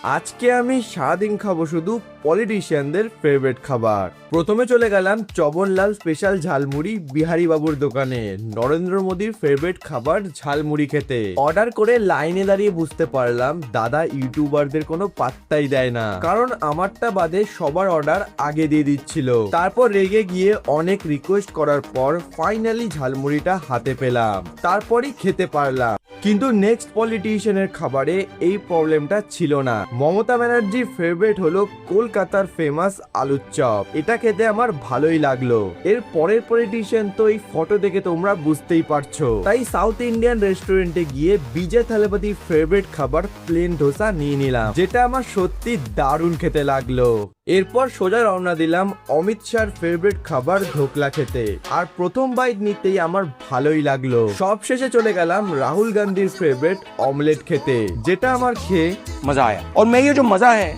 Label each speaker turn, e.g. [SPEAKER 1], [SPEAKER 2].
[SPEAKER 1] আজকে আমি সারাদিন খাবো শুধু পলিটিশিয়ানদের ফেভারিট খাবার। প্রথমে চলে গেলাম চবনলাল স্পেশাল ঝালমুড়ি বিহারি বাবুর দোকানে, নরেন্দ্র মোদীর ফেভারিট খাবার ঝালমুড়ি খেতে। অর্ডার করে লাইনে দাঁড়িয়ে বুঝতে পারলাম দাদা ইউটিউবারদের কোনো পাত্তাই দেয় না, কারণ আমারটা বাদে সবার অর্ডার আগে দিয়ে দিচ্ছিল। তারপর রেগে গিয়ে অনেক রিকোয়েস্ট করার পর ফাইনালি ঝালমুড়িটা হাতে পেলাম, তারপরই খেতে পারলাম। কিন্তু নেক্সট পলিটিশিয়ানের খাবারে এই প্রবলেমটা ছিল না। মমতা ব্যানার্জির ফেভারিট হলো কলকাতার ফেমাস আলুর চপ। এটা খেতে আমার ভালোই লাগলো। এর পরের পলিটিশিয়ান তো এই ফটো দেখে তোমরা বুঝতেই পারছো। তাই সাউথ ইন্ডিয়ান রেস্টুরেন্টে গিয়ে বিজয় থালাপতির ফেভারিট খাবার প্লেন ধোসা নিয়ে নিলাম, যেটা আমার সত্যি দারুণ খেতে লাগলো। এরপর সোজা রওনা দিলাম অমিত শাহর ফেভারিট খাবার ধোকলা খেতে, আর প্রথম বাইট নিতেই আমার ভালোই লাগলো। সব শেষে চলে গেলাম রাহুল গান্ধীর ফেভারিট অমলেট খেতে, যেটা আমার খেয়ে
[SPEAKER 2] मजा आया। और मैं ये जो मजा है